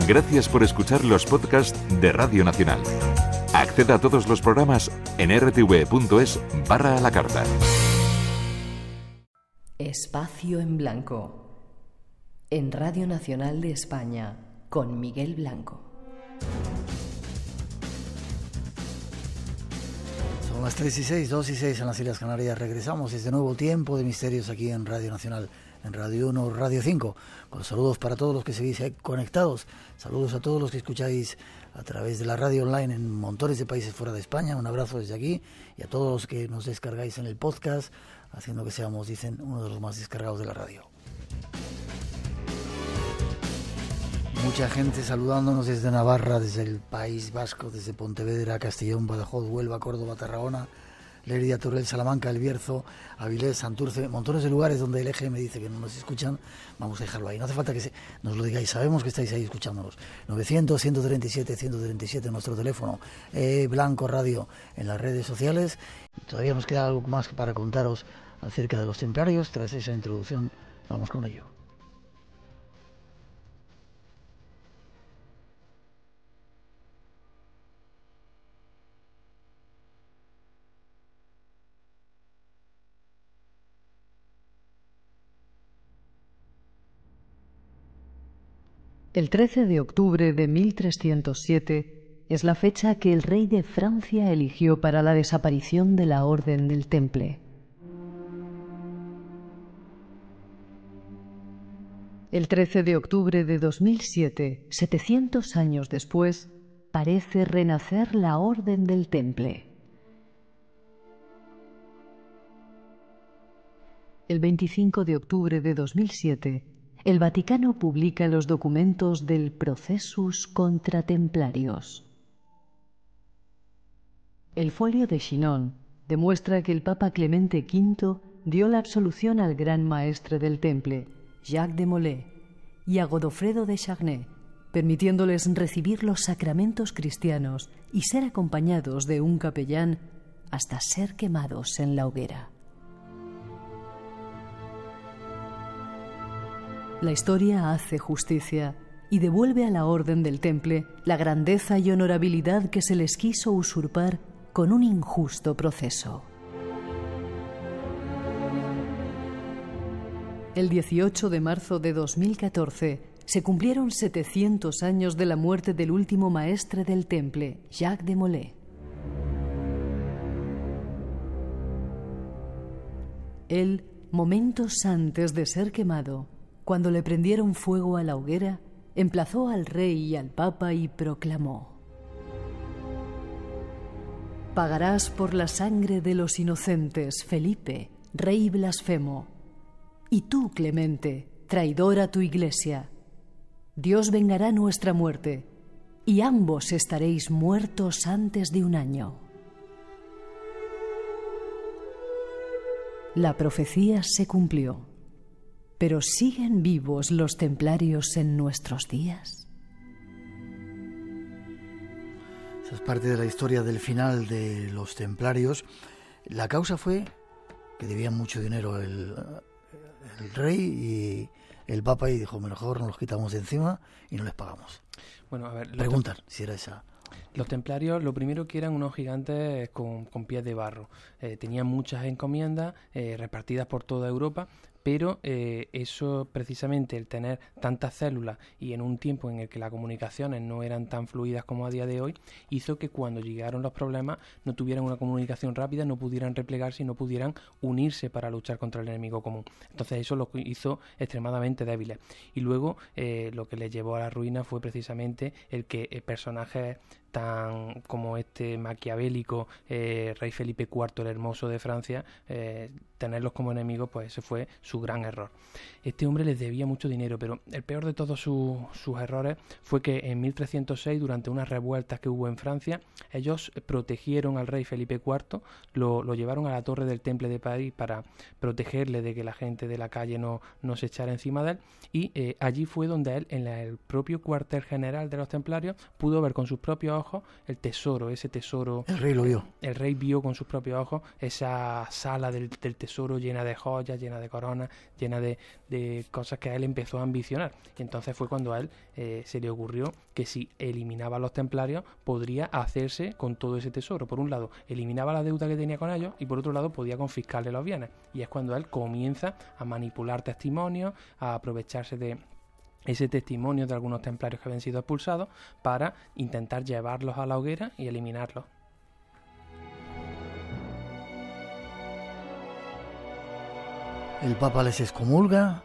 Gracias por escuchar los podcasts de Radio Nacional. Acceda a todos los programas en rtv.es/a la carta. Espacio en Blanco, en Radio Nacional de España, con Miguel Blanco. Son las 3:06, 2:06 en las Islas Canarias. Regresamos este nuevo tiempo de misterios aquí en Radio Nacional, en Radio 1, Radio 5. Con saludos para todos los que seguís conectados. Saludos a todos los que escucháis a través de la radio online en montones de países fuera de España. Un abrazo desde aquí. Y a todos los que nos descargáis en el podcast, haciendo que seamos, dicen, uno de los más descargados de la radio. Mucha gente saludándonos desde Navarra, desde el País Vasco, desde Pontevedra, Castellón, Badajoz, Huelva, Córdoba, Tarragona, Lérida, Teruel, Salamanca, El Bierzo, Avilés, Santurce, montones de lugares donde el EGM dice que no nos escuchan. Vamos a dejarlo ahí, no hace falta que nos lo digáis, sabemos que estáis ahí escuchándonos. 900-137-137 nuestro teléfono, Blanco Radio en las redes sociales. Todavía nos queda algo más para contaros acerca de los templarios. Tras esa introducción, vamos con ello. El 13 de octubre de 1307 es la fecha que el rey de Francia eligió para la desaparición de la Orden del Temple. El 13 de octubre de 2007, 700 años después, parece renacer la Orden del Temple. El 25 de octubre de 2007, el Vaticano publica los documentos del Procesus contra Templarios. El folio de Chinon demuestra que el Papa Clemente V dio la absolución al gran maestre del Temple, Jacques de Molay, y a Godofredo de Charnay, permitiéndoles recibir los sacramentos cristianos y ser acompañados de un capellán hasta ser quemados en la hoguera. La historia hace justicia y devuelve a la Orden del Temple la grandeza y honorabilidad que se les quiso usurpar con un injusto proceso. El 18 de marzo de 2014 se cumplieron 700 años de la muerte del último maestre del Temple, Jacques de Molay. Él, momentos antes de ser quemado, cuando le prendieron fuego a la hoguera, emplazó al rey y al papa y proclamó: «Pagarás por la sangre de los inocentes, Felipe, rey blasfemo, y tú, Clemente, traidor a tu iglesia. Dios vengará nuestra muerte, y ambos estaréis muertos antes de un año». La profecía se cumplió. ¿Pero siguen vivos los templarios en nuestros días? Esa es parte de la historia del final de los templarios. La causa fue que debían mucho dinero el rey y el papa, y dijo: mejor nos los quitamos de encima y no les pagamos. Bueno, a ver, preguntan si era esa. Los templarios, lo primero que eran unos gigantes con pies de barro. Tenían muchas encomiendas repartidas por toda Europa, pero eso precisamente, el tener tantas células y en un tiempo en el que las comunicaciones no eran tan fluidas como a día de hoy, hizo que cuando llegaron los problemas no tuvieran una comunicación rápida, no pudieran replegarse y no pudieran unirse para luchar contra el enemigo común. Entonces eso los hizo extremadamente débiles. Y luego lo que les llevó a la ruina fue precisamente el que personajes tan como este maquiavélico rey Felipe IV el Hermoso de Francia, tenerlos como enemigos, pues ese fue su gran error. Este hombre les debía mucho dinero, pero el peor de todos sus errores fue que en 1306, durante unas revueltas que hubo en Francia, ellos protegieron al rey Felipe IV, lo llevaron a la torre del Temple de París para protegerle de que la gente de la calle no se echara encima de él, y allí fue donde él, en el propio cuartel general de los templarios, pudo ver con sus propios ojos ojos el tesoro, ese tesoro. El rey lo vio. El rey vio con sus propios ojos esa sala del tesoro llena de joyas, llena de coronas, llena de cosas que a él empezó a ambicionar. Y entonces fue cuando a él se le ocurrió que si eliminaba a los templarios podría hacerse con todo ese tesoro. Por un lado, eliminaba la deuda que tenía con ellos y por otro lado podía confiscarle los bienes. Y es cuando él comienza a manipular testimonios, a aprovecharse de ese testimonio de algunos templarios que habían sido expulsados para intentar llevarlos a la hoguera y eliminarlos. El Papa les excomulga,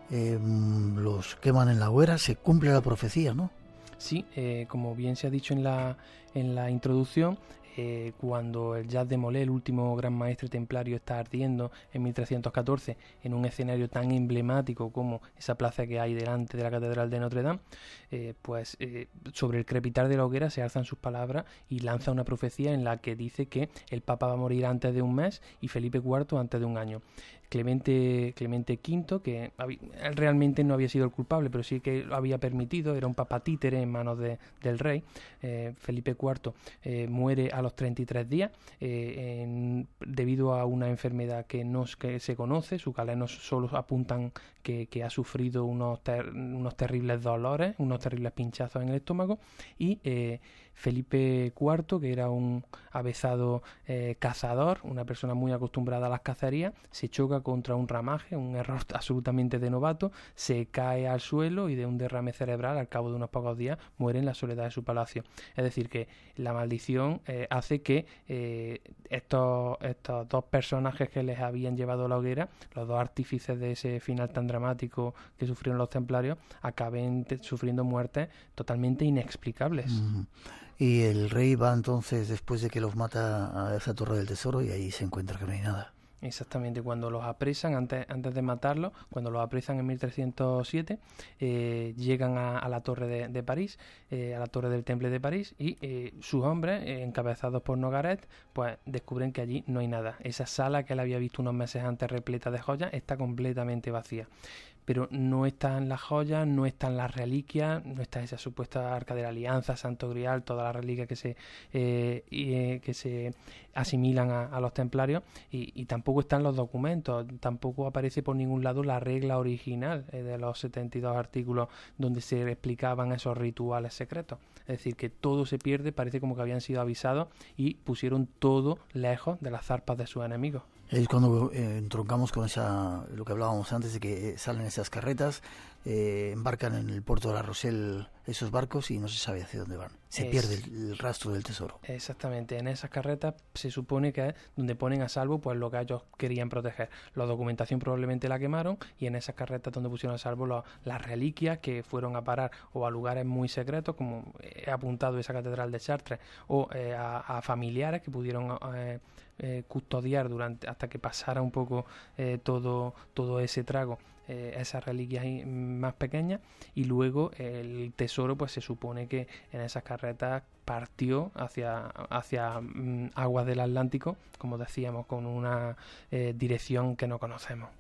los queman en la hoguera, se cumple la profecía, ¿no? Sí, como bien se ha dicho en la introducción, cuando el Jacques de Molay, el último gran maestre templario, está ardiendo en 1314 en un escenario tan emblemático como esa plaza que hay delante de la Catedral de Notre Dame, sobre el crepitar de la hoguera se alzan sus palabras y lanza una profecía en la que dice que el Papa va a morir antes de un mes y Felipe IV antes de un año. Clemente V, que él realmente no había sido el culpable, pero sí que lo había permitido, era un papa títere en manos del rey. Felipe IV muere a los 33 días debido a una enfermedad que se conoce. Sus galenos solo apuntan que ha sufrido unos terribles dolores, unos terribles pinchazos en el estómago, y Felipe IV, que era un avezado cazador, una persona muy acostumbrada a las cacerías, se choca contra un ramaje, un error absolutamente de novato, se cae al suelo y de un derrame cerebral al cabo de unos pocos días muere en la soledad de su palacio. Es decir, que la maldición hace que estos dos personajes que les habían llevado a la hoguera, los dos artífices de ese final tan dramático que sufrieron los templarios, acaben sufriendo muertes totalmente inexplicables. Y el rey va entonces, después de que los mata, a esa torre del tesoro y ahí se encuentra que no hay nada. Exactamente, cuando los apresan, antes de matarlos, cuando los apresan en 1307, llegan a la torre de París, a la torre del Temple de París, y sus hombres, encabezados por Nogaret, pues descubren que allí no hay nada. Esa sala que él había visto unos meses antes repleta de joyas está completamente vacía. Pero no están las joyas, no están las reliquias, no está esa supuesta Arca de la Alianza, Santo Grial, todas las reliquias que se asimilan a los templarios, y tampoco están los documentos, tampoco aparece por ningún lado la regla original de los 72 artículos donde se explicaban esos rituales secretos. Es decir, que todo se pierde, parece como que habían sido avisados y pusieron todo lejos de las zarpas de sus enemigos. Es cuando entroncamos con lo que hablábamos antes, de que salen esas carretas, embarcan en el puerto de La Rochelle esos barcos y no se sabe hacia dónde van. Se pierde el rastro del tesoro. Exactamente. En esas carretas se supone que es donde ponen a salvo pues lo que ellos querían proteger. La documentación probablemente la quemaron, y en esas carretas donde pusieron a salvo las reliquias que fueron a parar o a lugares muy secretos, como he apuntado esa catedral de Chartres, o a familiares que pudieron custodiar hasta que pasara un poco todo ese trago, esas reliquias más pequeñas, y luego el tesoro pues se supone que en esas carretas partió hacia aguas del Atlántico, como decíamos, con una dirección que no conocemos.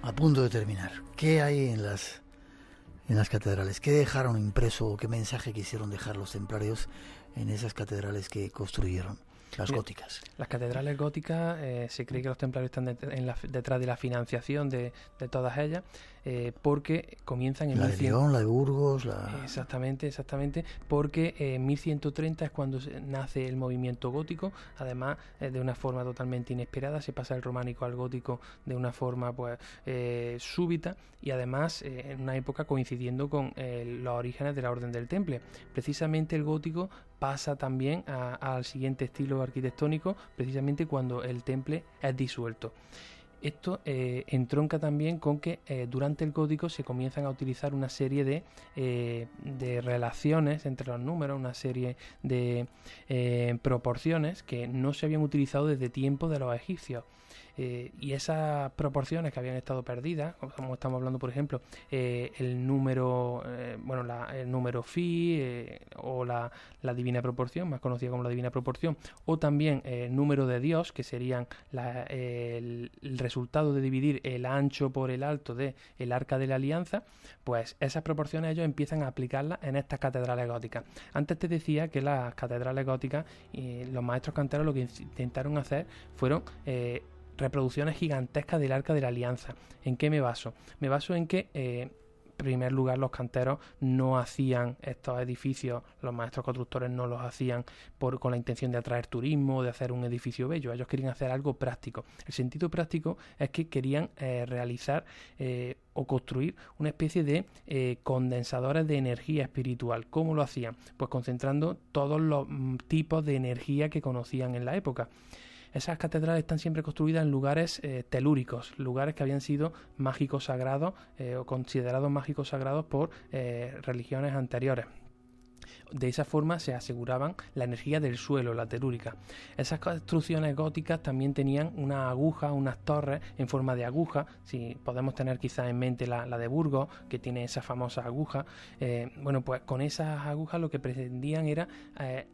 A punto de terminar, ¿qué hay en las catedrales? ¿Qué dejaron impreso, qué mensaje quisieron dejar los templarios en esas catedrales que construyeron, las góticas? Las catedrales góticas, se cree que los templarios están detrás de la financiación de todas ellas, porque comienzan en... La de León, la de Burgos, Exactamente, porque en 1130 es cuando nace el movimiento gótico. Además, de una forma totalmente inesperada, se pasa del románico al gótico de una forma súbita, y además en una época coincidiendo con los orígenes de la Orden del Temple. Precisamente el gótico pasa también al siguiente estilo arquitectónico, precisamente cuando el Temple es disuelto. Esto entronca también con que durante el gótico se comienzan a utilizar una serie de relaciones entre los números, una serie de proporciones que no se habían utilizado desde tiempos de los egipcios. Y esas proporciones que habían estado perdidas, como estamos hablando, por ejemplo, el número el número phi, o la divina proporción, más conocida como la divina proporción, o también el número de Dios, que serían el resultado de dividir el ancho por el alto de el Arca de la Alianza, pues esas proporciones ellos empiezan a aplicarlas en estas catedrales góticas. Antes te decía que las catedrales góticas, los maestros canteros lo que intentaron hacer fueron reproducciones gigantescas del Arca de la Alianza. ¿En qué me baso? Me baso en que en primer lugar, los canteros no hacían estos edificios, los maestros constructores no los hacían con la intención de atraer turismo, de hacer un edificio bello. Ellos querían hacer algo práctico. El sentido práctico es que querían realizar o construir una especie de condensadores de energía espiritual. ¿Cómo lo hacían? Pues concentrando todos los tipos de energía que conocían en la época. Esas catedrales están siempre construidas en lugares telúricos, lugares que habían sido mágicos sagrados o considerados mágicos sagrados por religiones anteriores. De esa forma se aseguraban la energía del suelo, la telúrica. Esas construcciones góticas también tenían unas agujas, unas torres en forma de aguja. Si podemos tener quizás en mente la de Burgos, que tiene esas famosas agujas. Pues con esas agujas lo que pretendían era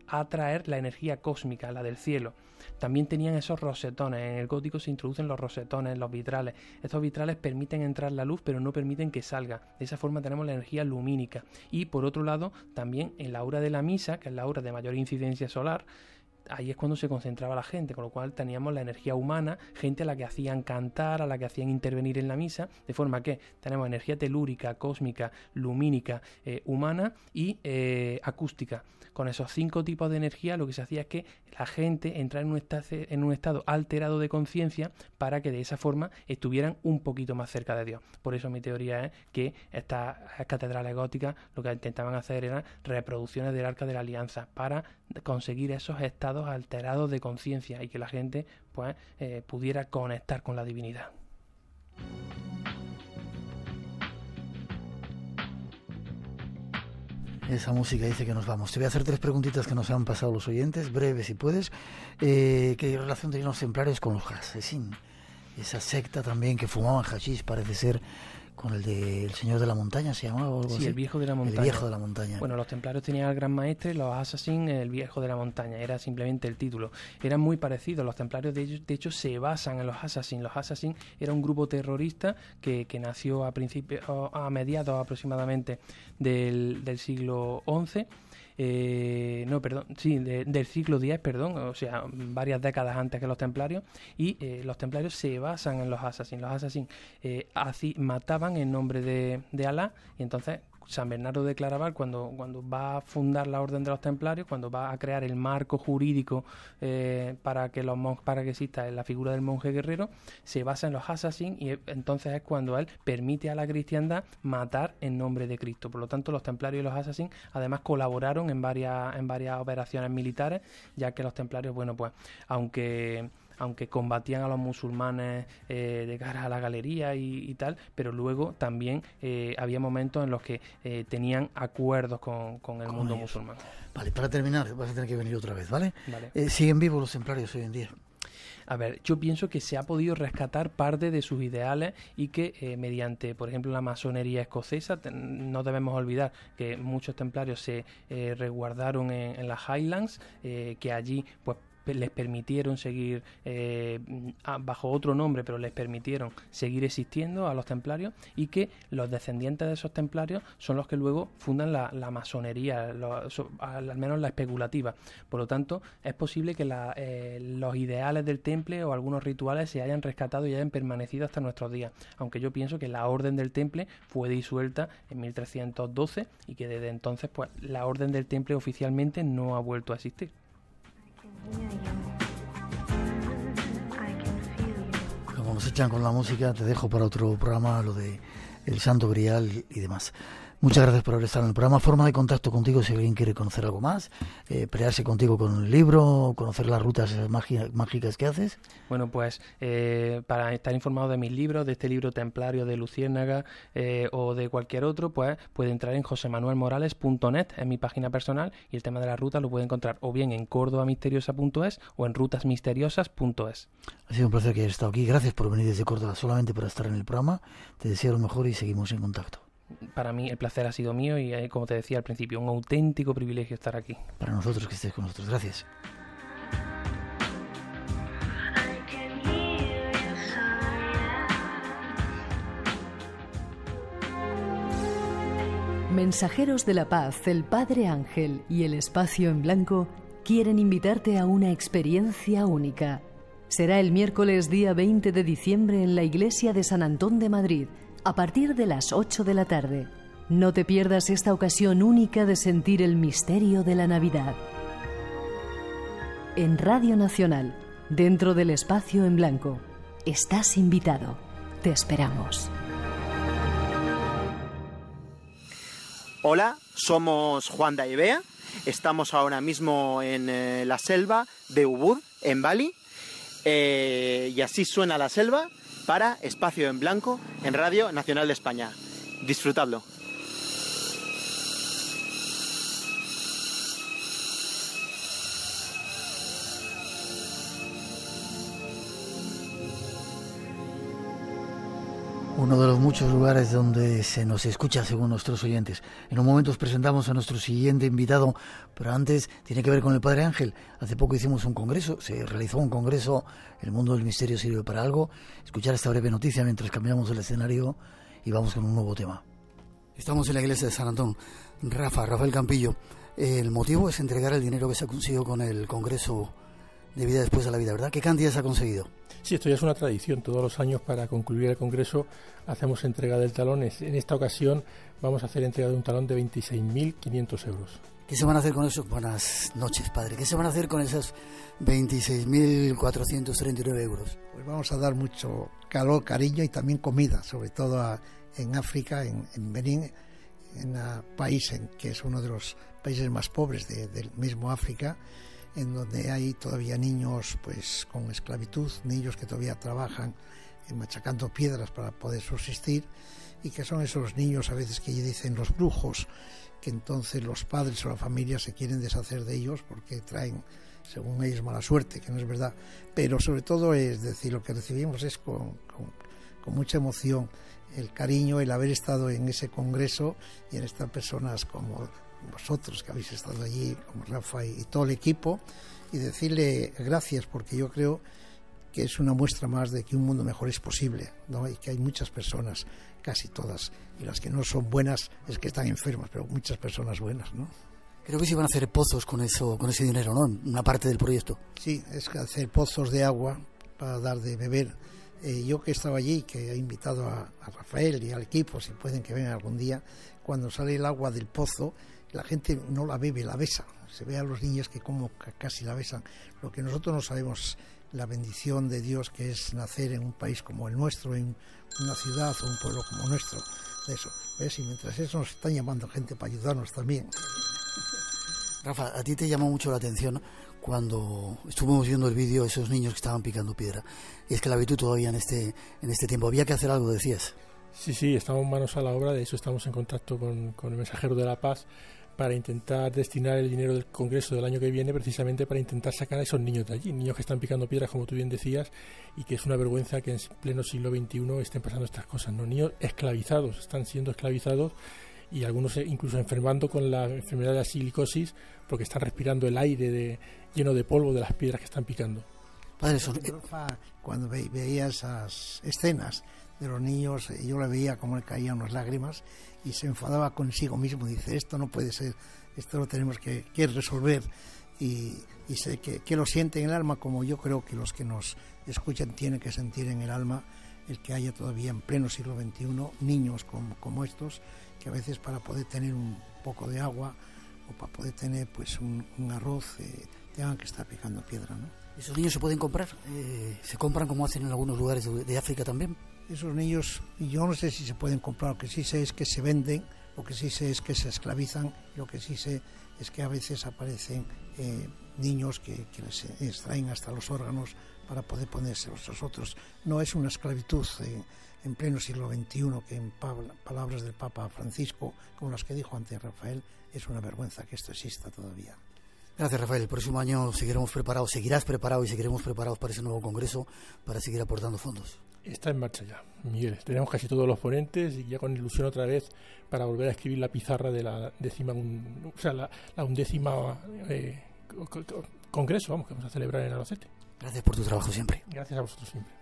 atraer la energía cósmica, la del cielo. También tenían esos rosetones. En el gótico se introducen los rosetones, los vitrales. Estos vitrales permiten entrar la luz, pero no permiten que salga. De esa forma tenemos la energía lumínica. Y por otro lado, también en la hora de la misa, que es la hora de mayor incidencia solar, ahí es cuando se concentraba la gente, con lo cual teníamos la energía humana, gente a la que hacían cantar, a la que hacían intervenir en la misa, de forma que tenemos energía telúrica, cósmica, lumínica, humana y acústica. Con esos 5 tipos de energía lo que se hacía es que la gente entrara en un estado alterado de conciencia para que de esa forma estuvieran un poquito más cerca de Dios. Por eso mi teoría es que estas catedrales góticas lo que intentaban hacer eran reproducciones del Arca de la Alianza para conseguir esos estados alterados de conciencia y que la gente pudiera conectar con la divinidad. Esa música dice que nos vamos. Te voy a hacer 3 preguntitas que nos han pasado los oyentes, breves si puedes. ¿Qué relación tenían los templarios con los hasesín? Esa secta también que fumaban hachís, parece ser, con el del Señor de la Montaña, ¿se llamaba o algo así? Sí, el Viejo de la Montaña. El Viejo de la Montaña. Bueno, los templarios tenían al Gran Maestre, los Assassins, el Viejo de la Montaña. Era simplemente el título. Eran muy parecidos. Los templarios, de hecho, se basan en los Assassins. Los Assassins era un grupo terrorista que nació a mediados aproximadamente del siglo XI. Del siglo X, o sea, varias décadas antes que los templarios, y los templarios se basan en los assassins. Los assassins mataban en nombre de Alá, y entonces San Bernardo de Claraval, cuando va a fundar la Orden de los Templarios, cuando va a crear el marco jurídico para que exista la figura del monje guerrero, se basa en los assassins, y entonces es cuando él permite a la cristiandad matar en nombre de Cristo. Por lo tanto, los templarios y los assassins además colaboraron en varias operaciones militares, ya que los templarios, aunque combatían a los musulmanes de cara a la galería y tal, pero luego también había momentos en los que tenían acuerdos con el mundo musulmán. Vale, para terminar, vas a tener que venir otra vez, ¿vale? Vale. ¿Siguen vivos los templarios hoy en día? A ver, yo pienso que se ha podido rescatar parte de sus ideales y que mediante, por ejemplo, la masonería escocesa, no debemos olvidar que muchos templarios se resguardaron en las Highlands, que allí les permitieron seguir bajo otro nombre, pero les permitieron seguir existiendo a los templarios, y que los descendientes de esos templarios son los que luego fundan la masonería, al menos la especulativa. Por lo tanto, es posible que los ideales del temple o algunos rituales se hayan rescatado y hayan permanecido hasta nuestros días, aunque yo pienso que la Orden del Temple fue disuelta en 1312 y que desde entonces la Orden del Temple oficialmente no ha vuelto a existir. Como nos echan con la música, te dejo para otro programa lo de el Santo Grial y demás. Muchas gracias por haber estado en el programa. Forma de contacto contigo si alguien quiere conocer algo más, pelearse contigo con un libro, conocer las rutas mágicas que haces. Bueno, pues para estar informado de mis libros, de este libro Templario de Luciérnaga o de cualquier otro, pues puede entrar en josemanuelmorales.net, en mi página personal, y el tema de la ruta lo puede encontrar o bien en cordobamisteriosa.es o en rutasmisteriosas.es. Ha sido un placer que hayas estado aquí. Gracias por venir desde Córdoba solamente para estar en el programa. Te deseo lo mejor y seguimos en contacto. Para mí el placer ha sido mío y, como te decía al principio, un auténtico privilegio estar aquí. Para nosotros que estés con nosotros. Gracias. Mensajeros de la Paz, el Padre Ángel y el Espacio en Blanco quieren invitarte a una experiencia única. Será el miércoles día 20 de diciembre en la Iglesia de San Antón de Madrid, a partir de las 8 de la tarde. No te pierdas esta ocasión única de sentir el misterio de la Navidad. En Radio Nacional, dentro del Espacio en Blanco, estás invitado. Te esperamos. Hola, somos Juan de Ibea. Estamos ahora mismo en la selva de Ubud, en Bali. Y así suena la selva para Espacio en Blanco en Radio Nacional de España. Disfrutadlo. Uno de los muchos lugares donde se nos escucha según nuestros oyentes. En un momento os presentamos a nuestro siguiente invitado, pero antes tiene que ver con el Padre Ángel. Hace poco hicimos un congreso, se realizó un congreso, El mundo del misterio sirve para algo. Escuchar esta breve noticia mientras cambiamos el escenario y vamos con un nuevo tema. Estamos en la iglesia de San Antón. Rafael Campillo, el motivo es entregar el dinero que se ha conseguido con el congreso de vida después de la vida, ¿verdad? ¿Qué cantidad se ha conseguido? Sí, esto ya es una tradición. Todos los años, para concluir el congreso, hacemos entrega del talón. En esta ocasión vamos a hacer entrega de un talón de 26.500 euros. ¿Qué se van a hacer con eso? Buenas noches, padre. ¿Qué se van a hacer con esos 26.439 euros? Pues vamos a dar mucho calor, cariño y también comida, sobre todo en África, en Benín, en un país que es uno de los países más pobres del mismo África, en donde hay todavía niños pues con esclavitud, niños que todavía trabajan machacando piedras para poder subsistir, y que son esos niños a veces que dicen los brujos, que entonces los padres o la familia se quieren deshacer de ellos porque traen, según ellos, mala suerte, que no es verdad. Pero sobre todo, es decir, lo que recibimos es con mucha emoción el cariño, el haber estado en ese congreso y en estas personas como vosotros que habéis estado allí, como Rafa y todo el equipo, y decirle gracias, porque yo creo que es una muestra más de que un mundo mejor es posible, ¿no? Y que hay muchas personas, casi todas, y las que no son buenas es que están enfermas, pero muchas personas buenas, ¿no? Creo que se van a hacer pozos con ese dinero, ¿no? Una parte del proyecto. Sí, es hacer pozos de agua para dar de beber. Yo que estaba allí, que he invitado a Rafael y al equipo, si pueden que vengan algún día, cuando sale el agua del pozo, la gente no la bebe, la besa. Se ve a los niños que como casi la besan. Lo que nosotros no sabemos, la bendición de Dios que es nacer en un país como el nuestro, en una ciudad o un pueblo como nuestro. De eso, ¿ves? Y mientras eso nos están llamando gente para ayudarnos también. Rafa, a ti te llamó mucho la atención cuando estuvimos viendo el vídeo, esos niños que estaban picando piedra. Y es que la esclavitud todavía en este tiempo. Había que hacer algo, decías. Sí, estamos manos a la obra. De eso estamos en contacto con el Mensajero de la Paz para intentar destinar el dinero del Congreso del año que viene precisamente para intentar sacar a esos niños de allí, niños que están picando piedras, como tú bien decías, y que es una vergüenza que en pleno siglo XXI estén pasando estas cosas, ¿no? Niños esclavizados, están siendo esclavizados, y algunos incluso enfermando con la enfermedad de la silicosis porque están respirando el aire lleno de polvo de las piedras que están picando. Padre, cuando veía esas escenas de los niños, yo le veía como le caían unas lágrimas y se enfadaba consigo mismo. Dice, esto no puede ser, esto lo tenemos que resolver, y sé que lo siente en el alma, como yo creo que los que nos escuchan tienen que sentir en el alma el que haya todavía en pleno siglo XXI niños como estos, que a veces para poder tener un poco de agua o para poder tener pues un arroz tengan que estar picando piedra, ¿no? ¿Esos niños se pueden comprar? ¿Se compran como hacen en algunos lugares de África también? Esos niños, yo no sé si se pueden comprar, lo que sí sé es que se venden, lo que sí sé es que se esclavizan, lo que sí sé es que a veces aparecen niños que les extraen hasta los órganos para poder ponérselos a nosotros. No es una esclavitud en pleno siglo XXI, que en palabras del Papa Francisco, como las que dijo antes Rafael, es una vergüenza que esto exista todavía. Gracias, Rafael. El próximo año seguirás preparado y seguiremos preparados para ese nuevo congreso para seguir aportando fondos. Está en marcha ya, Miguel. Tenemos casi todos los ponentes y ya con ilusión otra vez para volver a escribir la pizarra de la undécima congreso, que vamos a celebrar en Albacete. Gracias por tu trabajo siempre. Gracias a vosotros siempre.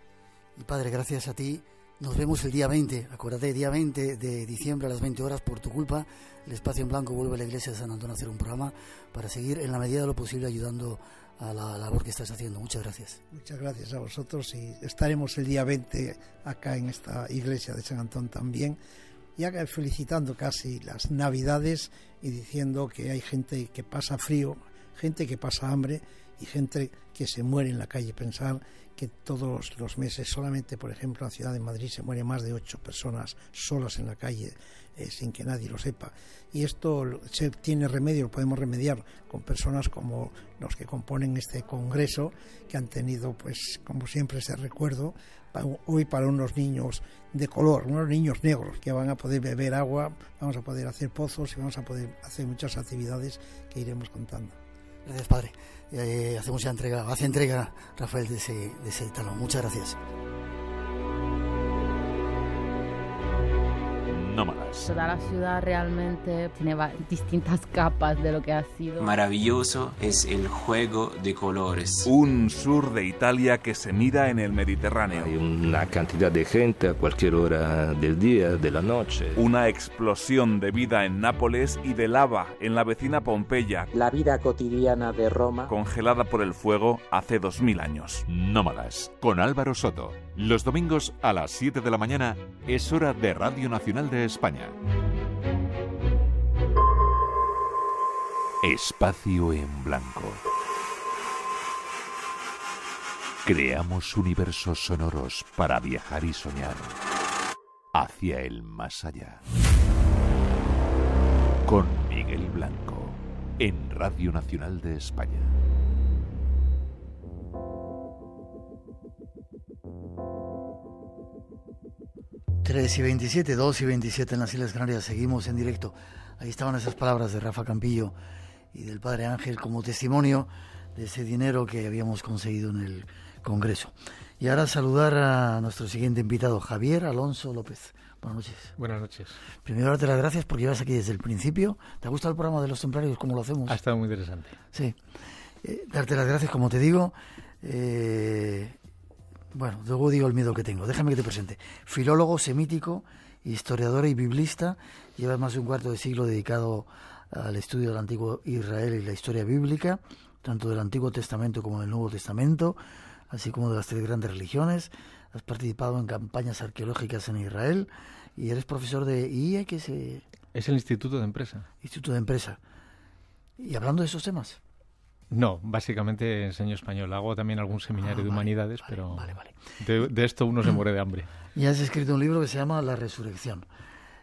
Y padre, gracias a ti. Nos vemos el día 20, acuérdate, día 20 de diciembre a las 20 horas, por tu culpa, el Espacio en Blanco vuelve a la iglesia de San Antonio a hacer un programa para seguir en la medida de lo posible ayudando a la labor que estás haciendo. Muchas gracias. Muchas gracias a vosotros y estaremos el día 20 acá en esta iglesia de San Antón también, ya felicitando casi las Navidades y diciendo que hay gente que pasa frío, gente que pasa hambre y gente que se muere en la calle. Pensar que todos los meses, solamente por ejemplo en la ciudad de Madrid se mueren más de 8 personas solas en la calle sin que nadie lo sepa, y esto se tiene remedio, lo podemos remediar con personas como los que componen este congreso, que han tenido, pues como siempre ese recuerdo hoy para unos niños de color, unos niños negros que van a poder beber agua, vamos a poder hacer pozos y vamos a poder hacer muchas actividades que iremos contando. Gracias, padre. Hace entrega Rafael de ese talón. Muchas gracias. Nómadas. Toda la ciudad realmente tiene distintas capas de lo que ha sido. Maravilloso es el juego de colores. Un sur de Italia que se mira en el Mediterráneo. Hay una cantidad de gente a cualquier hora del día, de la noche. Una explosión de vida en Nápoles y de lava en la vecina Pompeya. La vida cotidiana de Roma. Congelada por el fuego hace 2000 años. Nómadas, con Álvaro Soto. Los domingos a las 7 de la mañana es hora de Radio Nacional de España. Espacio en Blanco. Creamos universos sonoros para viajar y soñar hacia el más allá. Con Miguel Blanco, en Radio Nacional de España. Tres y 27, 2 y 27 en las Islas Canarias, seguimos en directo. Ahí estaban esas palabras de Rafa Campillo y del Padre Ángel como testimonio de ese dinero que habíamos conseguido en el Congreso. Y ahora saludar a nuestro siguiente invitado, Javier Alonso López. Buenas noches. Buenas noches. Primero darte las gracias porque llevas aquí desde el principio. ¿Te ha gustado el programa de los templarios? ¿Cómo lo hacemos? Ha estado muy interesante. Sí. Darte las gracias, como te digo. Bueno, luego digo el miedo que tengo. Déjame que te presente. Filólogo semítico, historiador y biblista. Lleva más de un cuarto de siglo dedicado al estudio del Antiguo Israel y la historia bíblica, tanto del Antiguo Testamento como del Nuevo Testamento, así como de las 3 grandes religiones. Has participado en campañas arqueológicas en Israel y eres profesor de IE, que es el Instituto de Empresa. Instituto de Empresa. Y hablando de esos temas. No, básicamente enseño español. Hago también algún seminario de humanidades, pero de esto uno se muere de hambre. Y has escrito un libro que se llama La Resurrección.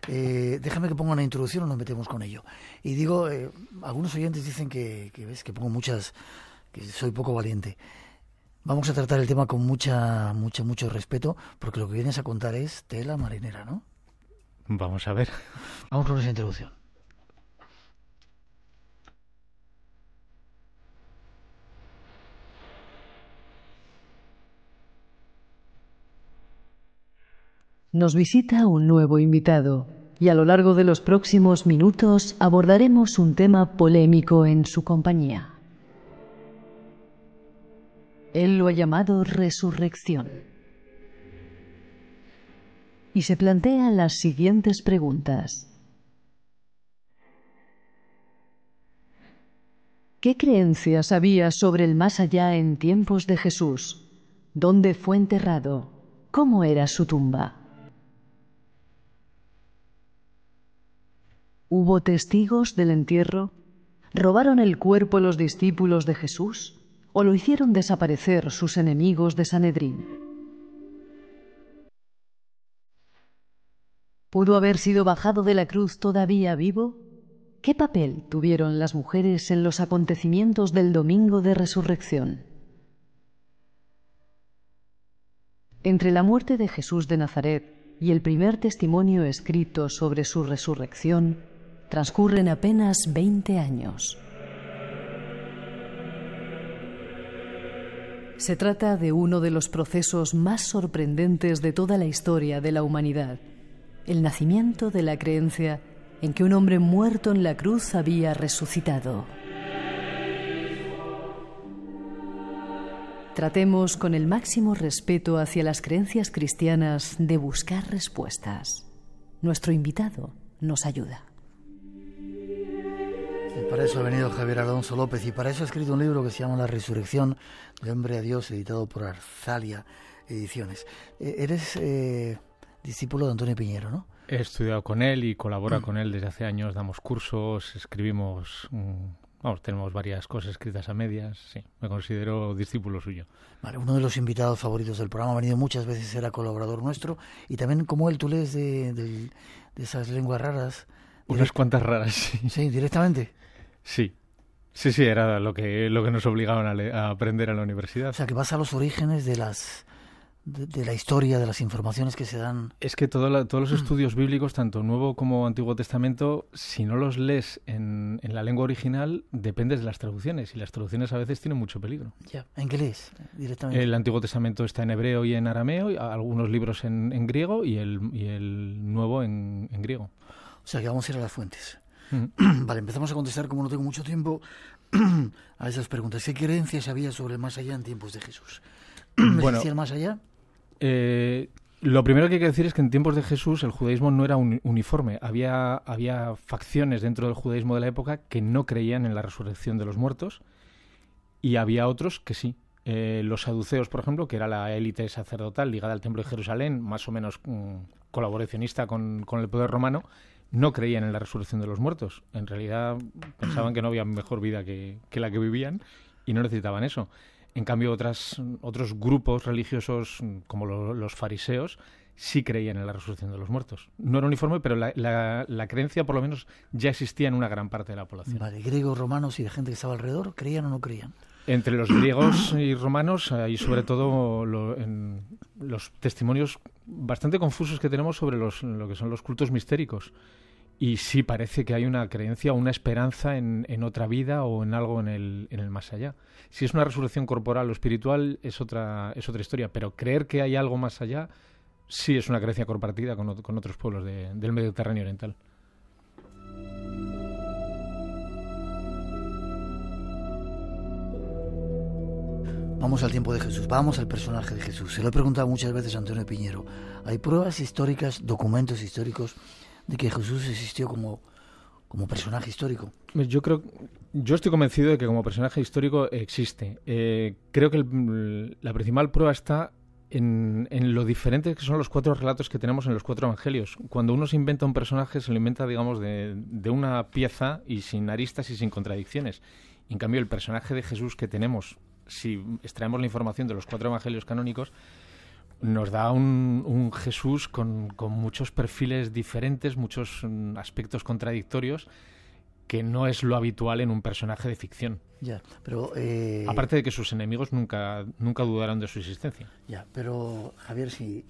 Déjame que ponga una introducción o nos metemos con ello. Y digo, algunos oyentes dicen que ves que pongo muchas, que soy poco valiente. Vamos a tratar el tema con mucho respeto, porque lo que vienes a contar es tela marinera, ¿no? Vamos a ver. Vamos con esa introducción. Nos visita un nuevo invitado y a lo largo de los próximos minutos abordaremos un tema polémico en su compañía. Él lo ha llamado resurrección. Y se plantean las siguientes preguntas. ¿Qué creencias había sobre el más allá en tiempos de Jesús? ¿Dónde fue enterrado? ¿Cómo era su tumba? ¿Hubo testigos del entierro? ¿Robaron el cuerpo los discípulos de Jesús? ¿O lo hicieron desaparecer sus enemigos de Sanedrín? ¿Pudo haber sido bajado de la cruz todavía vivo? ¿Qué papel tuvieron las mujeres en los acontecimientos del domingo de resurrección? Entre la muerte de Jesús de Nazaret y el primer testimonio escrito sobre su resurrección, transcurren apenas 20 años. Se trata de uno de los procesos más sorprendentes de toda la historia de la humanidad, el nacimiento de la creencia en que un hombre muerto en la cruz había resucitado. Tratemos con el máximo respeto hacia las creencias cristianas de buscar respuestas. Nuestro invitado nos ayuda. Y para eso ha venido Javier Alonso López, y para eso ha escrito un libro que se llama La Resurrección de Hombre a Dios, editado por Arzalia Ediciones. Eres discípulo de Antonio Piñero, ¿no? He estudiado con él y colaboro con él desde hace años, damos cursos, escribimos, tenemos varias cosas escritas a medias, sí, me considero discípulo suyo. Vale, uno de los invitados favoritos del programa, ha venido muchas veces, era colaborador nuestro, y también como él, tú lees de esas lenguas raras. Unas cuantas raras, sí. Sí, directamente. Sí, era lo que nos obligaban a aprender en la universidad. O sea, que vas a los orígenes de la historia, de las informaciones que se dan. Es que todos los estudios bíblicos, tanto Nuevo como Antiguo Testamento, si no los lees en la lengua original, dependes de las traducciones, y las traducciones a veces tienen mucho peligro. Ya, ¿en qué lees directamente? El Antiguo Testamento está en hebreo y en arameo, y algunos libros en griego y el Nuevo en griego. O sea, que vamos a ir a las fuentes. Vale, empezamos a contestar, como no tengo mucho tiempo, a esas preguntas. ¿Qué creencias había sobre el más allá en tiempos de Jesús? ¿Existía el más allá? Lo primero que hay que decir es que en tiempos de Jesús el judaísmo no era uniforme. Había facciones dentro del judaísmo de la época que no creían en la resurrección de los muertos, y había otros que sí. Los saduceos, por ejemplo, que era la élite sacerdotal ligada al templo de Jerusalén, más o menos colaboracionista con el poder romano, no creían en la resurrección de los muertos. En realidad pensaban que no había mejor vida que la que vivían y no necesitaban eso. En cambio, otros grupos religiosos, como los fariseos, sí creían en la resurrección de los muertos. No era uniforme, pero la creencia, por lo menos, ya existía en una gran parte de la población. Vale, griegos, romanos y de gente que estaba alrededor, ¿creían o no creían? Entre los griegos y romanos hay sobre todo los testimonios bastante confusos que tenemos sobre lo que son los cultos mistéricos. Y sí parece que hay una creencia, una esperanza en otra vida o en algo en el más allá. Si es una resurrección corporal o espiritual es otra historia, pero creer que hay algo más allá sí es una creencia compartida con otros pueblos del Mediterráneo oriental. Vamos al tiempo de Jesús, vamos al personaje de Jesús. Se lo he preguntado muchas veces a Antonio Piñero. ¿Hay pruebas históricas, documentos históricos de que Jesús existió como personaje histórico? Yo estoy convencido de que como personaje histórico existe. Creo que la principal prueba está en lo diferentes que son los 4 relatos que tenemos en los 4 evangelios. Cuando uno se inventa un personaje, se lo inventa, digamos, de una pieza y sin aristas y sin contradicciones. En cambio, el personaje de Jesús que tenemos, si extraemos la información de los 4 evangelios canónicos, nos da un Jesús con muchos perfiles diferentes, muchos aspectos contradictorios, que no es lo habitual en un personaje de ficción. Ya, pero aparte de que sus enemigos nunca dudaron de su existencia. Ya, pero Javier, si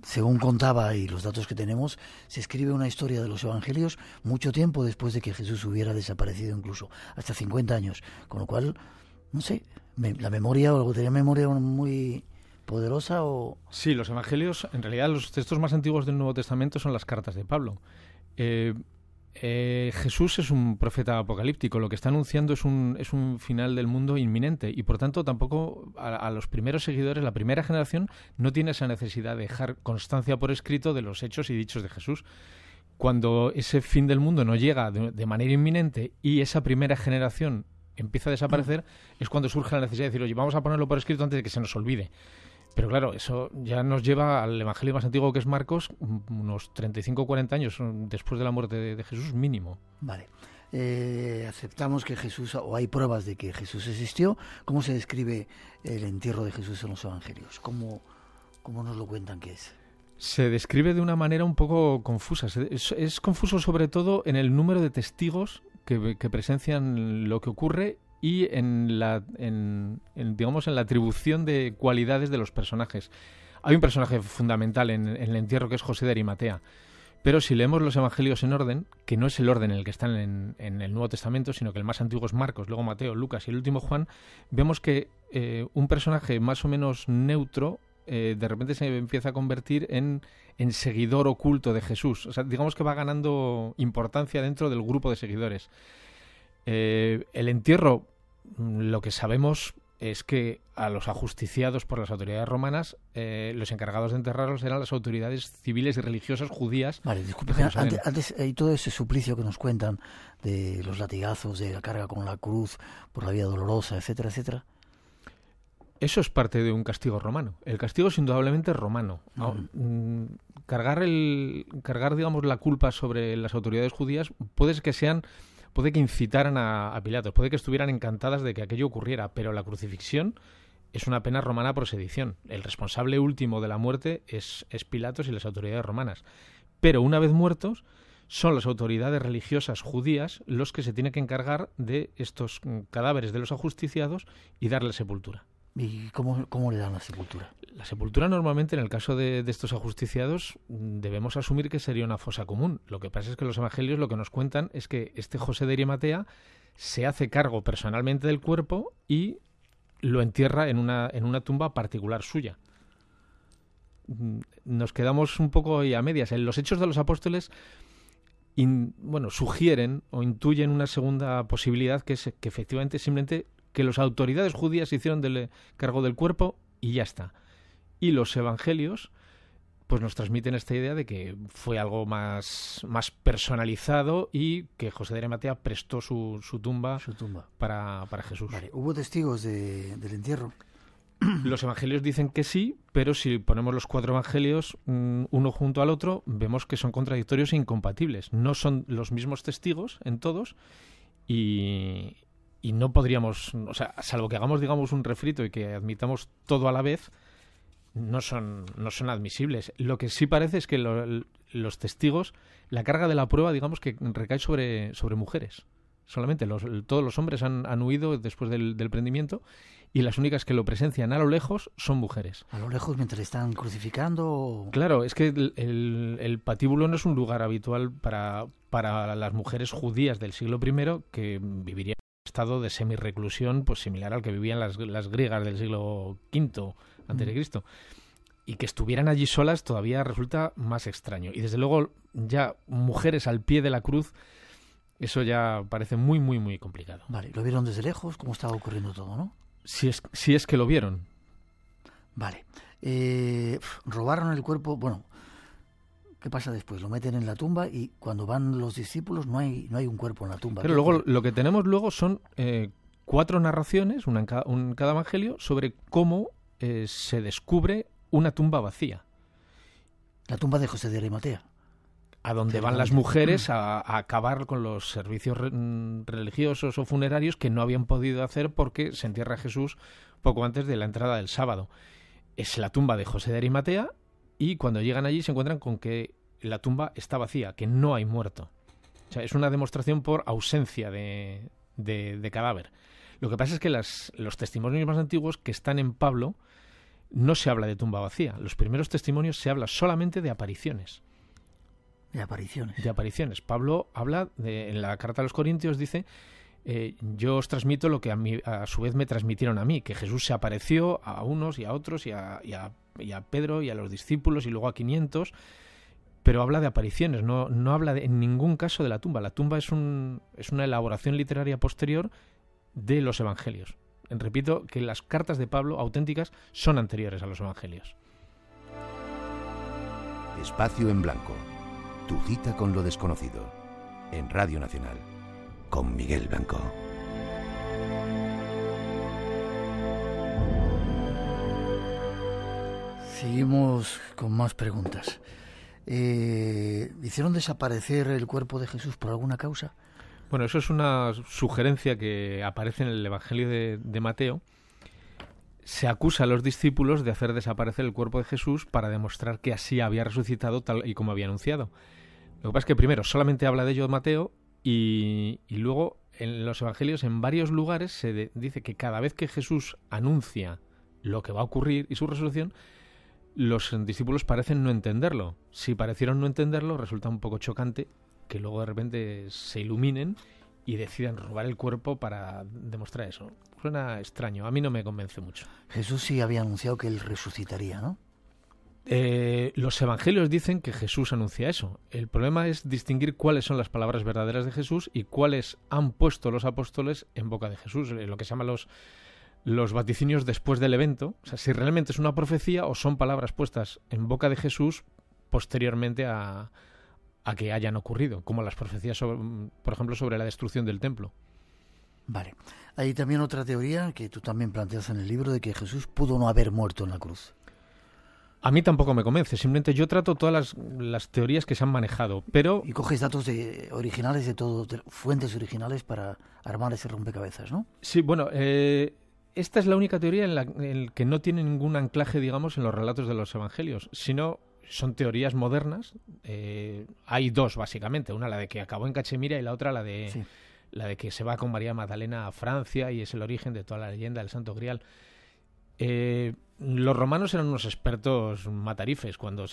según contaba y los datos que tenemos, se escribe una historia de los evangelios mucho tiempo después de que Jesús hubiera desaparecido, incluso hasta 50 años, con lo cual, no sé, la memoria o algo, tenía memoria muy poderosa o... Sí, los evangelios, en realidad los textos más antiguos del Nuevo Testamento son las cartas de Pablo. Jesús es un profeta apocalíptico, lo que está anunciando es un final del mundo inminente, y por tanto tampoco a los primeros seguidores, la primera generación, no tiene esa necesidad de dejar constancia por escrito de los hechos y dichos de Jesús. Cuando ese fin del mundo no llega de manera inminente y esa primera generación empieza a desaparecer, es cuando surge la necesidad de decir, oye, vamos a ponerlo por escrito antes de que se nos olvide. Pero claro, eso ya nos lleva al evangelio más antiguo, que es Marcos, unos 35 o 40 años después de la muerte de Jesús, mínimo. Vale. Aceptamos que Jesús, o hay pruebas de que Jesús existió. ¿Cómo se describe el entierro de Jesús en los evangelios? ¿Cómo nos lo cuentan que es? se describe de una manera un poco confusa. Es confuso sobre todo en el número de testigos que presencian lo que ocurre y en la atribución de cualidades de los personajes. Hay un personaje fundamental en el entierro que es José de Arimatea, pero si leemos los evangelios en orden, que no es el orden en el que están en el Nuevo Testamento, sino que el más antiguo es Marcos, luego Mateo, Lucas y el último Juan, vemos que un personaje más o menos neutro de repente se empieza a convertir en seguidor oculto de Jesús. O sea, digamos que va ganando importancia dentro del grupo de seguidores. El entierro, lo que sabemos es que a los ajusticiados por las autoridades romanas, los encargados de enterrarlos eran las autoridades civiles y religiosas judías. Vale, disculpe, antes hay todo ese suplicio que nos cuentan de los latigazos, de la carga con la cruz por la vía dolorosa, etcétera, etcétera. Eso es parte de un castigo romano. El castigo es indudablemente romano. Cargar, digamos, la culpa sobre las autoridades judías puede que incitaran a Pilatos, puede que estuvieran encantadas de que aquello ocurriera, pero la crucifixión es una pena romana por sedición. El responsable último de la muerte es Pilatos y las autoridades romanas. Pero una vez muertos, son las autoridades religiosas judías los que se tienen que encargar de estos cadáveres de los ajusticiados y darle sepultura. ¿Y cómo le dan la sepultura? La sepultura normalmente, en el caso de estos ajusticiados, debemos asumir que sería una fosa común. Lo que pasa es que los evangelios lo que nos cuentan es que este José de Arimatea se hace cargo personalmente del cuerpo y lo entierra en una tumba particular suya. Nos quedamos un poco ahí a medias. En los Hechos de los Apóstoles sugieren o intuyen una segunda posibilidad, que es que efectivamente simplemente que las autoridades judías se hicieron cargo del cuerpo y ya está. Y los evangelios pues nos transmiten esta idea de que fue algo más personalizado y que José de Arimatea prestó su tumba para Jesús. Vale. ¿Hubo testigos del entierro? Los evangelios dicen que sí, pero si ponemos los 4 evangelios uno junto al otro, vemos que son contradictorios e incompatibles. No son los mismos testigos en todos y no podríamos, o sea, salvo que hagamos, digamos, un refrito y que admitamos todo a la vez, no son admisibles. Lo que sí parece es que los testigos, la carga de la prueba, digamos, que recae sobre mujeres. Solamente todos los hombres han huido después del prendimiento y las únicas que lo presencian a lo lejos son mujeres. ¿A lo lejos mientras están crucificando? Claro, es que el patíbulo no es un lugar habitual para las mujeres judías del siglo I que vivirían estado de semi-reclusión, pues similar al que vivían las griegas del siglo V antes de Cristo. Y que estuvieran allí solas todavía resulta más extraño. Y desde luego ya mujeres al pie de la cruz, eso ya parece muy, muy, muy complicado. Vale, ¿lo vieron desde lejos? ¿Cómo estaba ocurriendo todo, no? Si es que lo vieron. Vale. Robaron el cuerpo, bueno... ¿Qué pasa después? Lo meten en la tumba y cuando van los discípulos no hay un cuerpo en la tumba. Pero luego lo que tenemos luego son 4 narraciones, una en cada evangelio, sobre cómo se descubre una tumba vacía. La tumba de José de Arimatea. A donde van las mujeres a acabar con los servicios religiosos o funerarios que no habían podido hacer porque se entierra a Jesús poco antes de la entrada del sábado. Es la tumba de José de Arimatea. Y cuando llegan allí se encuentran con que la tumba está vacía, que no hay muerto. O sea, es una demostración por ausencia de cadáver. Lo que pasa es que los testimonios más antiguos que están en Pablo no se habla de tumba vacía. Los primeros testimonios se habla solamente de apariciones. De apariciones. De apariciones. Pablo habla, en la carta a los Corintios dice... yo os transmito lo que a su vez me transmitieron a mí, que Jesús se apareció a unos y a otros y a Pedro y a los discípulos y luego a 500, pero habla de apariciones, no habla en ningún caso de la tumba. La tumba es una elaboración literaria posterior de los evangelios. Repito que las cartas de Pablo auténticas son anteriores a los evangelios. Espacio en Blanco, tu cita con lo desconocido, en Radio Nacional. Con Miguel Blanco. Seguimos con más preguntas. ¿Hicieron desaparecer el cuerpo de Jesús por alguna causa? Bueno, eso es una sugerencia que aparece en el Evangelio de Mateo. se acusa a los discípulos de hacer desaparecer el cuerpo de Jesús para demostrar que así había resucitado tal y como había anunciado. Lo que pasa es que primero solamente habla de ello Mateo y luego en los evangelios en varios lugares se dice que cada vez que Jesús anuncia lo que va a ocurrir y su resurrección, los discípulos parecen no entenderlo. Si parecieron no entenderlo, resulta un poco chocante que luego de repente se iluminen y decidan robar el cuerpo para demostrar eso. Suena extraño, a mí no me convence mucho. Jesús sí había anunciado que él resucitaría, ¿no? Los evangelios dicen que Jesús anuncia eso. El problema es distinguir cuáles son las palabras verdaderas de Jesús y cuáles han puesto los apóstoles en boca de Jesús, lo que se llama los vaticinios después del evento. O sea, si realmente es una profecía o son palabras puestas en boca de Jesús posteriormente a que hayan ocurrido, como las profecías, por ejemplo, sobre la destrucción del templo. Vale. Hay también otra teoría que tú también planteas en el libro de que Jesús pudo no haber muerto en la cruz. A mí tampoco me convence, simplemente yo trato todas las teorías que se han manejado, pero... Y coges datos originales de todo, fuentes originales para armar ese rompecabezas, ¿no? Sí, bueno, esta es la única teoría en la que no tiene ningún anclaje, digamos, en los relatos de los evangelios, sino son teorías modernas. Hay dos, básicamente, una la de que acabó en Cachemira y la otra la de que se va con María Magdalena a Francia y es el origen de toda la leyenda del Santo Grial. Los romanos eran unos expertos matarifes. Cuando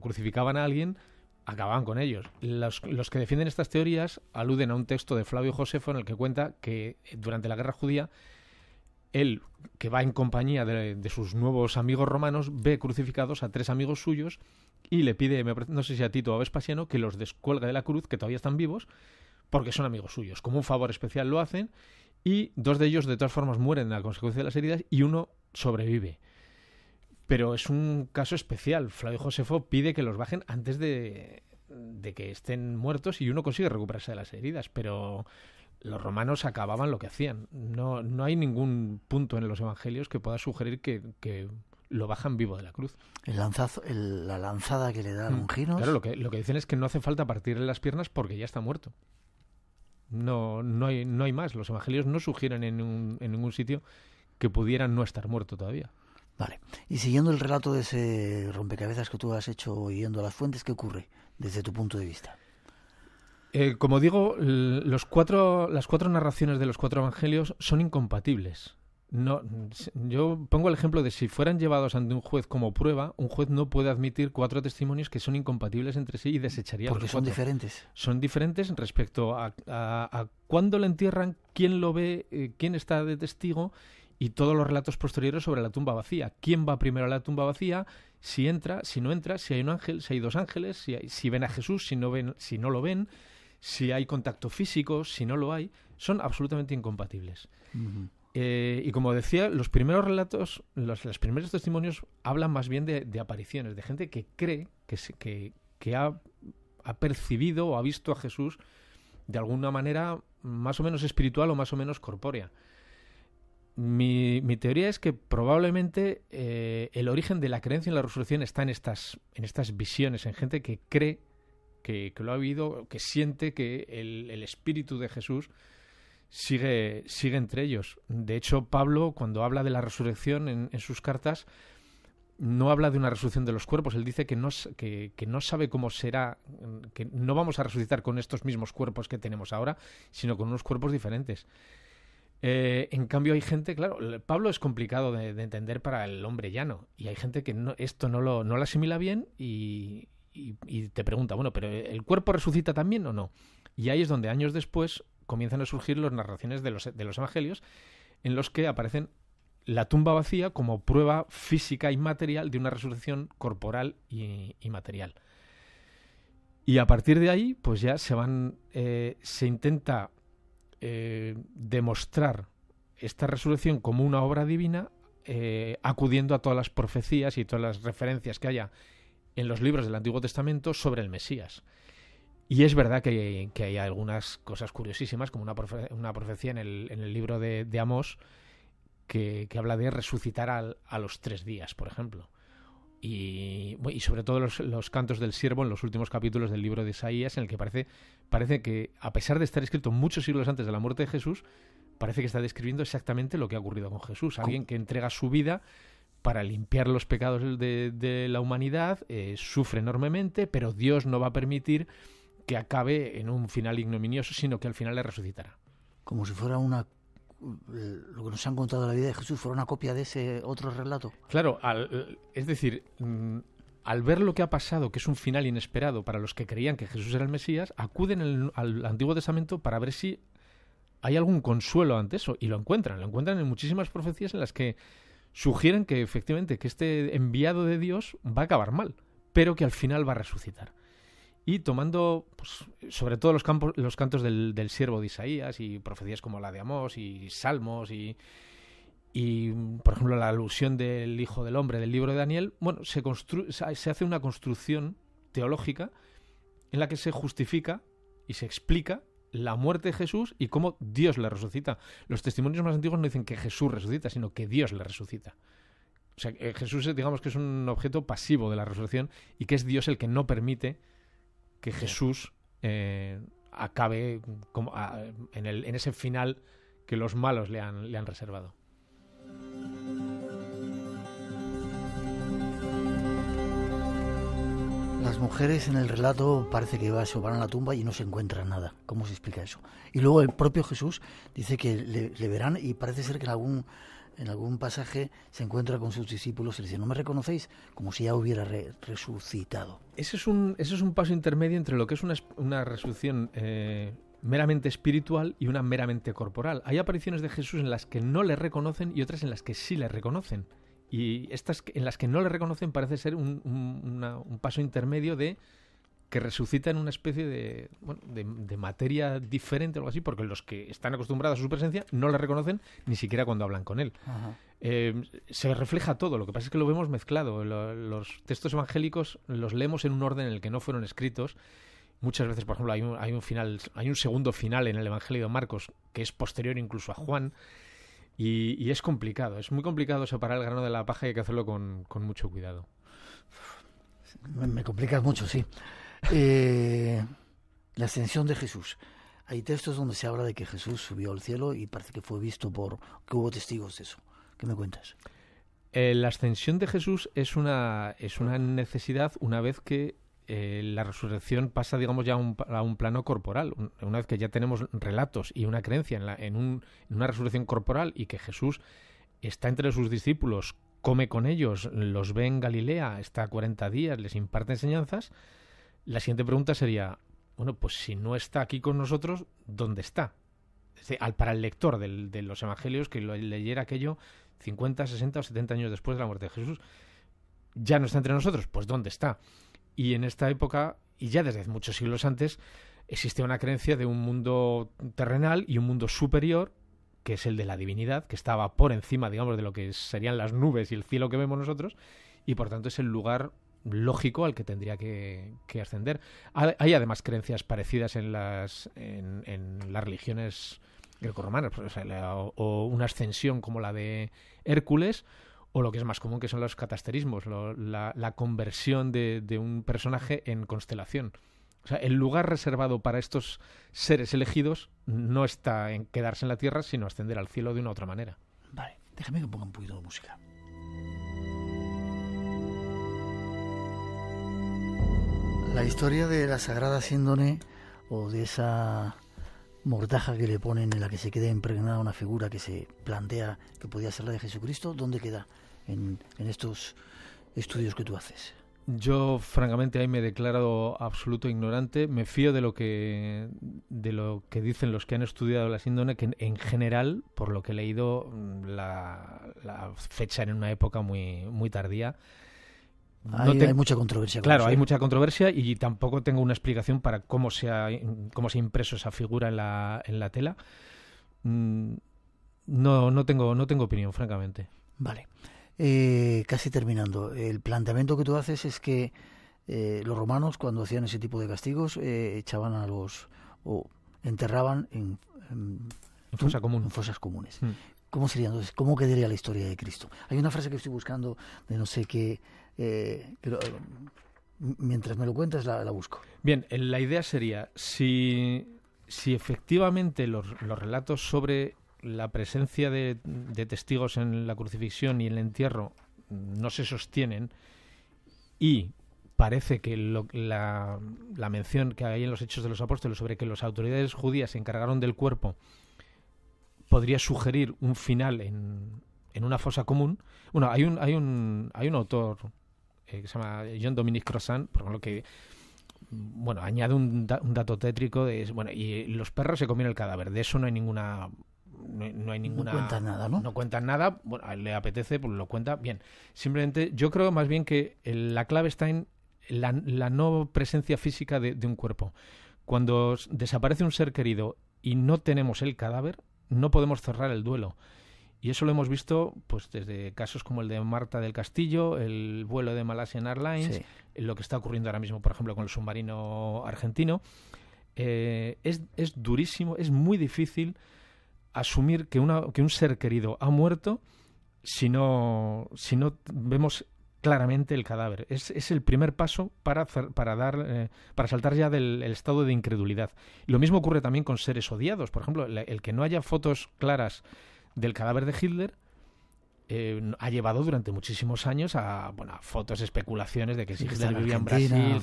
crucificaban a alguien, acababan con ellos. Los que defienden estas teorías aluden a un texto de Flavio Josefo en el que cuenta que durante la guerra judía, él, que va en compañía de sus nuevos amigos romanos, ve crucificados a 3 amigos suyos y le pide, no sé si a Tito o a Vespasiano, que los descuelgue de la cruz, que todavía están vivos, porque son amigos suyos. Como un favor especial lo hacen, y 2 de ellos de todas formas mueren a consecuencia de las heridas y uno sobrevive. Pero es un caso especial. Flavio Josefo pide que los bajen antes de que estén muertos y uno consigue recuperarse de las heridas, pero los romanos acababan lo que hacían. No hay ningún punto en los evangelios que pueda sugerir que lo bajan vivo de la cruz. La lanzada que le da a Longinos. Claro, lo que dicen es que no hace falta partirle las piernas porque ya está muerto. No hay más. Los evangelios no sugieren en ningún sitio que pudieran no estar muerto todavía. Vale. Y siguiendo el relato de ese rompecabezas que tú has hecho yendo a las fuentes, ¿qué ocurre desde tu punto de vista? Como digo, las 4 narraciones de los 4 evangelios son incompatibles. Yo pongo el ejemplo de si fueran llevados ante un juez como prueba, un juez no puede admitir 4 testimonios que son incompatibles entre sí y desecharía porque los 4. Son diferentes. Son diferentes respecto a cuándo lo entierran, quién lo ve, quién está de testigo y todos los relatos posteriores sobre la tumba vacía. ¿Quién va primero a la tumba vacía? Si entra, si no entra, si hay un ángel, si hay 2 ángeles, si ven a Jesús, si no lo ven, si hay contacto físico, si no lo hay. Son absolutamente incompatibles. Uh-huh. Y como decía, los primeros relatos, los primeros testimonios hablan más bien de apariciones, de gente que cree que ha percibido o ha visto a Jesús de alguna manera más o menos espiritual o más o menos corpórea. Mi teoría es que probablemente el origen de la creencia en la resurrección está en estas visiones, en gente que cree que lo ha vivido, que siente que el espíritu de Jesús sigue entre ellos. De hecho, Pablo, cuando habla de la resurrección en sus cartas, no habla de una resurrección de los cuerpos. Él dice que no sabe cómo será, que no vamos a resucitar con estos mismos cuerpos que tenemos ahora, sino con unos cuerpos diferentes. En cambio hay gente, claro, Pablo es complicado de entender para el hombre llano, y hay gente que esto no lo asimila bien y te pregunta, bueno, ¿pero el cuerpo resucita también o no? Y ahí es donde años después comienzan a surgir las narraciones de los evangelios en los que aparecen la tumba vacía como prueba física y material de una resurrección corporal y material. Y a partir de ahí, pues ya se intenta demostrar esta resurrección como una obra divina, acudiendo a todas las profecías y todas las referencias que haya en los libros del Antiguo Testamento sobre el Mesías. Y es verdad que hay algunas cosas curiosísimas, como una profecía en el libro de Amós que habla de resucitar a los 3 días, por ejemplo. Y sobre todo los cantos del siervo en los últimos capítulos del libro de Isaías, en el que parece que, a pesar de estar escrito muchos siglos antes de la muerte de Jesús, parece que está describiendo exactamente lo que ha ocurrido con Jesús. Alguien que entrega su vida para limpiar los pecados de la humanidad, sufre enormemente, pero Dios no va a permitir que acabe en un final ignominioso, sino que al final le resucitará. Como si fuera lo que nos han contado de la vida de Jesús fuera una copia de ese otro relato. Claro, es decir, al ver lo que ha pasado, que es un final inesperado para los que creían que Jesús era el Mesías, acuden al Antiguo Testamento para ver si hay algún consuelo ante eso, y lo encuentran en muchísimas profecías en las que sugieren que efectivamente que este enviado de Dios va a acabar mal, pero que al final va a resucitar. Y tomando, pues, sobre todo los cantos del siervo de Isaías y profecías como la de Amós y Salmos y por ejemplo la alusión del Hijo del Hombre del libro de Daniel, bueno, se hace una construcción teológica en la que se justifica y se explica la muerte de Jesús y cómo Dios le resucita. Los testimonios más antiguos no dicen que Jesús resucita, sino que Dios le resucita. O sea, Jesús, digamos que es un objeto pasivo de la resurrección y que es Dios el que no permite que Jesús acabe como, en ese final que los malos le han reservado. Las mujeres en el relato parece que se van a la tumba y no se encuentran nada. ¿Cómo se explica eso? Y luego el propio Jesús dice que le verán y parece ser que en algún pasaje se encuentra con sus discípulos y le dice, ¿no me reconocéis? Como si ya hubiera resucitado. Ese es un paso intermedio entre lo que es una resurrección meramente espiritual y una meramente corporal. Hay apariciones de Jesús en las que no le reconocen y otras en las que sí le reconocen. Y estas en las que no le reconocen parece ser un paso intermedio de que resucita en una especie de materia diferente o algo así, porque los que están acostumbrados a su presencia no le reconocen ni siquiera cuando hablan con él. Se refleja todo, lo que pasa es que lo vemos mezclado. Los textos evangélicos los leemos en un orden en el que no fueron escritos. Muchas veces, por ejemplo, hay un segundo final en el Evangelio de Marcos que es posterior incluso a Juan. Y es complicado, es muy complicado separar el grano de la paja y hay que hacerlo con mucho cuidado. Me complicas mucho, sí. La ascensión de Jesús. Hay textos donde se habla de que Jesús subió al cielo y parece que fue visto que hubo testigos de eso. ¿Qué me cuentas? La ascensión de Jesús es una necesidad una vez que la resurrección pasa, digamos, ya a un plano corporal. Una vez que ya tenemos relatos y una creencia en una resurrección corporal y que Jesús está entre sus discípulos, come con ellos, los ve en Galilea, está 40 días, les imparte enseñanzas, la siguiente pregunta sería, bueno, pues si no está aquí con nosotros, ¿dónde está? Para el lector de los evangelios que lo leyera aquello 50, 60 o 70 años después de la muerte de Jesús, ya no está entre nosotros, pues ¿dónde está? Y en esta época, y ya desde muchos siglos antes, existe una creencia de un mundo terrenal y un mundo superior, que es el de la divinidad, que estaba por encima, digamos, de lo que serían las nubes y el cielo que vemos nosotros, y por tanto es el lugar lógico al que tendría que ascender. Hay además creencias parecidas en las religiones grecorromanas, o una ascensión como la de Hércules, o lo que es más común, que son los catasterismos, la conversión de un personaje en constelación. O sea, el lugar reservado para estos seres elegidos no está en quedarse en la tierra, sino ascender al cielo de una otra manera. Vale, déjame que ponga un poquito de música. La historia de la Sagrada Síndone, o de esa mortaja que le ponen en la que se queda impregnada una figura que se plantea que podía ser la de Jesucristo, ¿dónde queda en estos estudios que tú haces? Yo, francamente, ahí me he declarado absoluto ignorante. Me fío de lo que dicen los que han estudiado la síndone, que en general, por lo que he leído, la fecha en una época muy, muy tardía. Hay mucha controversia. Claro, hay mucha controversia y tampoco tengo una explicación para cómo se ha impreso esa figura en la tela. No tengo opinión, francamente. Vale. Casi terminando. El planteamiento que tú haces es que los romanos, cuando hacían ese tipo de castigos, echaban o enterraban en fosa común. En fosas comunes. ¿Cómo sería entonces? ¿Cómo quedaría la historia de Cristo? Hay una frase que estoy buscando de no sé qué. Mientras me lo cuentas la busco. Bien, la idea sería si efectivamente los relatos sobre la presencia de testigos en la crucifixión y en el entierro no se sostienen, y parece que la mención que hay en los Hechos de los Apóstoles sobre que las autoridades judías se encargaron del cuerpo podría sugerir un final en una fosa común. Bueno, hay un autor que se llama Jean-Dominique Crozat, por ejemplo, que añade un dato tétrico y los perros se comieron el cadáver. De eso no hay ninguna... No hay ninguna... No cuentan nada, ¿no? No cuentan nada. Bueno, a él le apetece, pues lo cuenta bien. Simplemente, yo creo más bien que la clave está en la no presencia física de un cuerpo. Cuando desaparece un ser querido y no tenemos el cadáver, no podemos cerrar el duelo. Y eso lo hemos visto pues desde casos como el de Marta del Castillo, el vuelo de Malaysian Airlines, sí, lo que está ocurriendo ahora mismo, por ejemplo, con el submarino argentino. Es durísimo, es muy difícil asumir que un ser querido ha muerto si no vemos claramente el cadáver. Es el primer paso para saltar ya del estado de incredulidad. Lo mismo ocurre también con seres odiados. Por ejemplo, el que no haya fotos claras del cadáver de Hitler ha llevado durante muchísimos años a fotos, especulaciones de que si Hitler vivía en Brasil,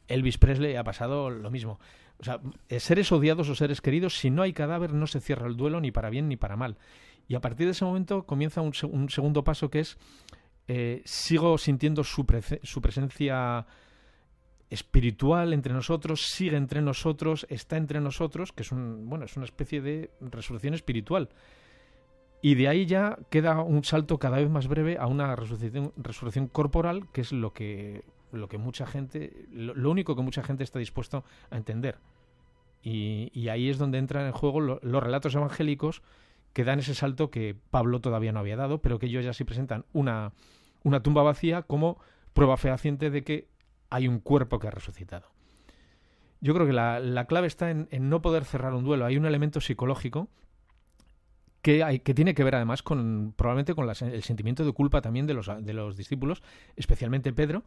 Elvis Presley ha pasado lo mismo. O sea, seres odiados o seres queridos, si no hay cadáver no se cierra el duelo ni para bien ni para mal. Y a partir de ese momento comienza un segundo paso, que es sigo sintiendo su presencia espiritual entre nosotros, sigue entre nosotros, está entre nosotros, que es una especie de resurrección espiritual. Y de ahí ya queda un salto cada vez más breve a una resurrección corporal, que es lo que mucha gente, lo único que mucha gente está dispuesto a entender. Y ahí es donde entran en juego los relatos evangélicos, que dan ese salto que Pablo todavía no había dado, pero que ellos ya sí presentan una tumba vacía como prueba fehaciente de que hay un cuerpo que ha resucitado. Yo creo que la clave está en no poder cerrar un duelo. Hay un elemento psicológico que tiene que ver además probablemente con el sentimiento de culpa también de los discípulos, especialmente Pedro,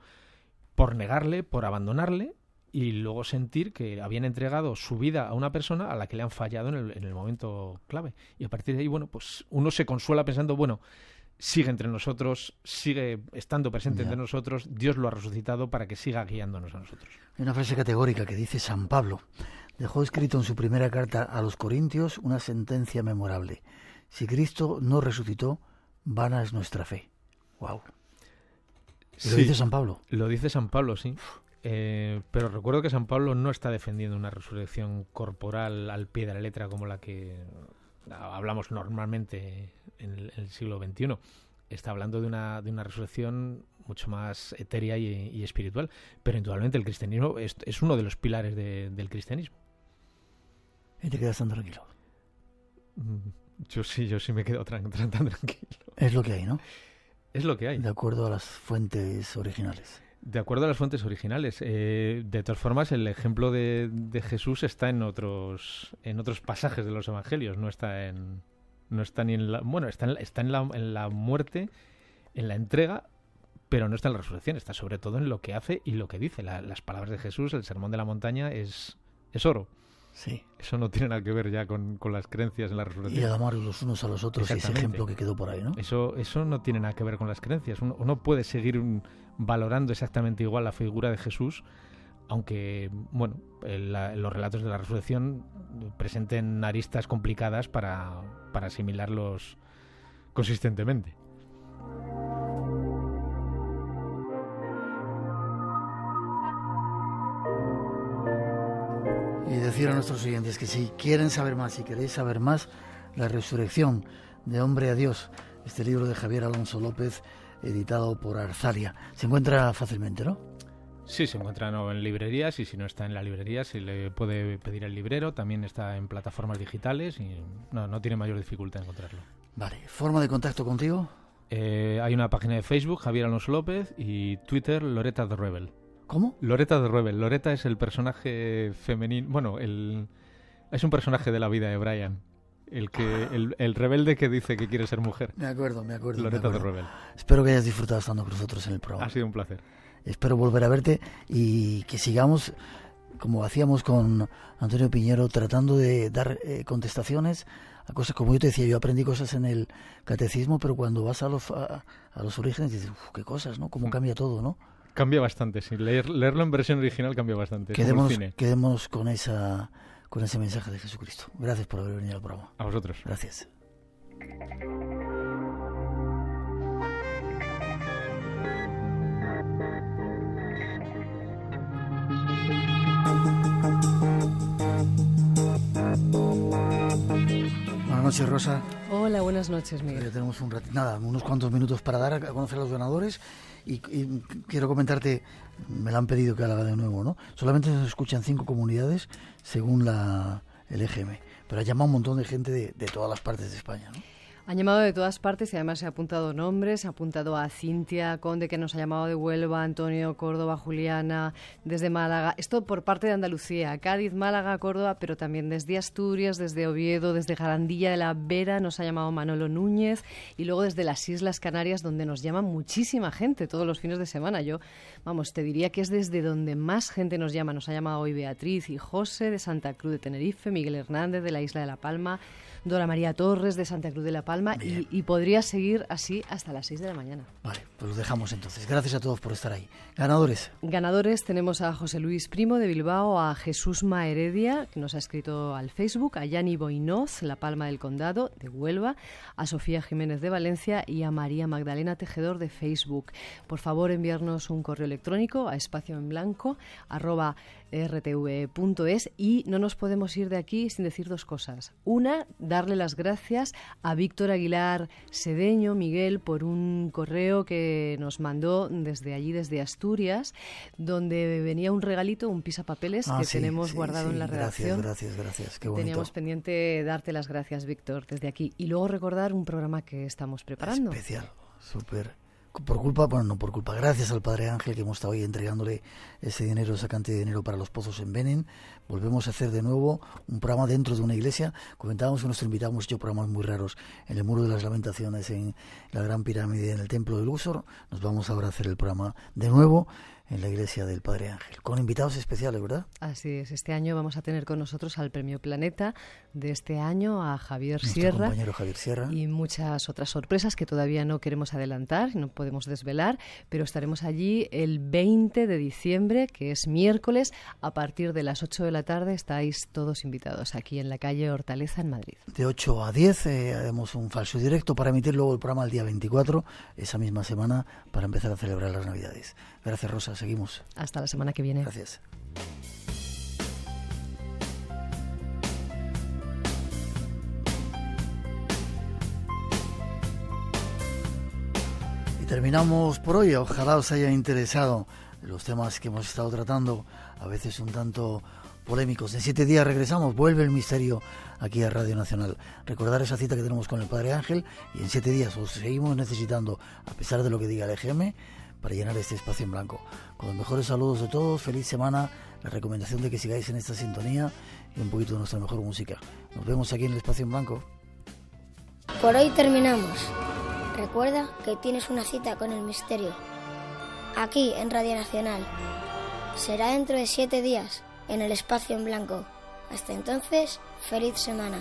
por negarle, por abandonarle, y luego sentir que habían entregado su vida a una persona a la que le han fallado en el momento clave. Y a partir de ahí, pues uno se consuela pensando, sigue entre nosotros, sigue estando presente entre nosotros, Dios lo ha resucitado para que siga guiándonos a nosotros. Hay una frase categórica que dice San Pablo. Dejó escrito en su primera carta a los Corintios una sentencia memorable: si Cristo no resucitó, vana es nuestra fe. ¡Wow! ¿Y lo dice San Pablo? Lo dice San Pablo, sí. Pero recuerdo que San Pablo no está defendiendo una resurrección corporal al pie de la letra como la que hablamos normalmente en el siglo XXI. Está hablando de una resurrección mucho más etérea y espiritual. Pero indudablemente el cristianismo es uno de los pilares del cristianismo. ¿Y te quedas tan tranquilo? Yo sí me quedo tan tranquilo. Es lo que hay, ¿no? Es lo que hay. De acuerdo a las fuentes originales. De acuerdo a las fuentes originales. De todas formas, el ejemplo de Jesús está en otros pasajes de los evangelios. No está ni en la... está en la muerte, en la entrega, pero no está en la resurrección. Está sobre todo en lo que hace y lo que dice. Las palabras de Jesús, el sermón de la montaña, es oro. Sí. Eso no tiene nada que ver ya con las creencias en la resurrección. Y amar los unos a los otros, ese ejemplo que quedó por ahí, ¿no? Eso no tiene nada que ver con las creencias. Uno puede seguir valorando exactamente igual la figura de Jesús, aunque, los relatos de la resurrección presenten aristas complicadas para asimilarlos consistentemente. Y decir a nuestros oyentes que si quieren saber más, si queréis saber más, La resurrección de hombre a Dios, este libro de Javier Alonso López, editado por Arzalia, se encuentra fácilmente, ¿no? Sí, se encuentra en librerías, y si no está en la librería se le puede pedir al librero. También está en plataformas digitales y no tiene mayor dificultad en encontrarlo. Vale, ¿forma de contacto contigo? Hay una página de Facebook, Javier Alonso López, y Twitter, Loretta the Rebel. ¿Cómo? Loretta the Rebel. Loretta es el personaje femenino... es un personaje de la vida de Brian. El rebelde que dice que quiere ser mujer. Me acuerdo. Loretta the Rebel. Espero que hayas disfrutado estando con nosotros en el programa. Ha sido un placer. Espero volver a verte y que sigamos como hacíamos con Antonio Piñero, tratando de dar contestaciones a cosas, como yo te decía, yo aprendí cosas en el catecismo, pero cuando vas a los orígenes dices, qué cosas, ¿no? Cómo cambia todo, ¿no? Cambia bastante, sí. Leerlo en versión original cambia bastante. Quedémonos con ese mensaje de Jesucristo. Gracias por haber venido al programa. A vosotros. Gracias. Buenas noches, Rosa. Hola, buenas noches, Miguel. Ya tenemos unos cuantos minutos para dar a conocer a los ganadores y quiero comentarte, me lo han pedido que haga de nuevo, ¿no? Solamente se escuchan 5 comunidades según el EGM, pero ha llamado un montón de gente de todas las partes de España, ¿no? Han llamado de todas partes y además se ha apuntado nombres, se ha apuntado a Cintia Conde, que nos ha llamado de Huelva, Antonio, Córdoba, Juliana, desde Málaga. Esto por parte de Andalucía, Cádiz, Málaga, Córdoba, pero también desde Asturias, desde Oviedo, desde Jarandilla de la Vera nos ha llamado Manolo Núñez y luego desde las Islas Canarias, donde nos llama muchísima gente todos los fines de semana. Yo, te diría que es desde donde más gente nos llama. Nos ha llamado hoy Beatriz y José de Santa Cruz de Tenerife, Miguel Hernández de la Isla de La Palma, Dora María Torres de Santa Cruz de La Palma y podría seguir así hasta las 6 de la mañana. Vale, pues lo dejamos entonces. Gracias a todos por estar ahí. Ganadores. Ganadores tenemos a José Luis Primo de Bilbao, a Jesús Ma Heredia, que nos ha escrito al Facebook, a Yani Boinoz, La Palma del Condado, de Huelva, a Sofía Jiménez de Valencia y a María Magdalena Tejedor de Facebook. Por favor, enviarnos un correo electrónico a espacioenblanco@rtve.es y no nos podemos ir de aquí sin decir 2 cosas. Una, darle las gracias a Víctor Aguilar Sedeño, Miguel, por un correo que nos mandó desde allí, desde Asturias, donde venía un regalito, un pisapapeles que tenemos guardado en la redacción. Gracias. Qué bonito. Teníamos pendiente darte las gracias, Víctor, desde aquí. Y luego recordar un programa que estamos preparando. Especial, súper. Gracias al Padre Ángel, que hemos estado hoy entregándole esa cantidad de dinero para los pozos en Benin. Volvemos a hacer de nuevo un programa dentro de una iglesia. Comentábamos que nuestro invitado hemos hecho programas muy raros en el Muro de las Lamentaciones, en la Gran Pirámide, en el Templo de Luxor. Nos vamos ahora a hacer el programa de nuevo en la iglesia del Padre Ángel, con invitados especiales, ¿verdad? Así es, este año vamos a tener con nosotros al Premio Planeta de este año, a Javier Nuestro Sierra, compañero Javier Sierra, y muchas otras sorpresas que todavía no queremos adelantar, no podemos desvelar, pero estaremos allí el 20 de diciembre, que es miércoles, a partir de las 8 de la tarde estáis todos invitados aquí en la calle Hortaleza en Madrid. De 8 a 10 haremos un falso directo para emitir luego el programa el día 24, esa misma semana, para empezar a celebrar las Navidades. Gracias, Rosa. Seguimos. Hasta la semana que viene. Gracias. Y terminamos por hoy. Ojalá os haya interesado los temas que hemos estado tratando, a veces un tanto polémicos. En 7 días regresamos, vuelve el misterio aquí a Radio Nacional. Recordar esa cita que tenemos con el Padre Ángel y en 7 días os seguimos necesitando, a pesar de lo que diga el EGM, para llenar este espacio en blanco. Con los mejores saludos de todos, feliz semana, la recomendación de que sigáis en esta sintonía y un poquito de nuestra mejor música. Nos vemos aquí en el espacio en blanco. Por hoy terminamos. Recuerda que tienes una cita con el misterio, aquí en Radio Nacional. Será dentro de 7 días, en el espacio en blanco. Hasta entonces, feliz semana.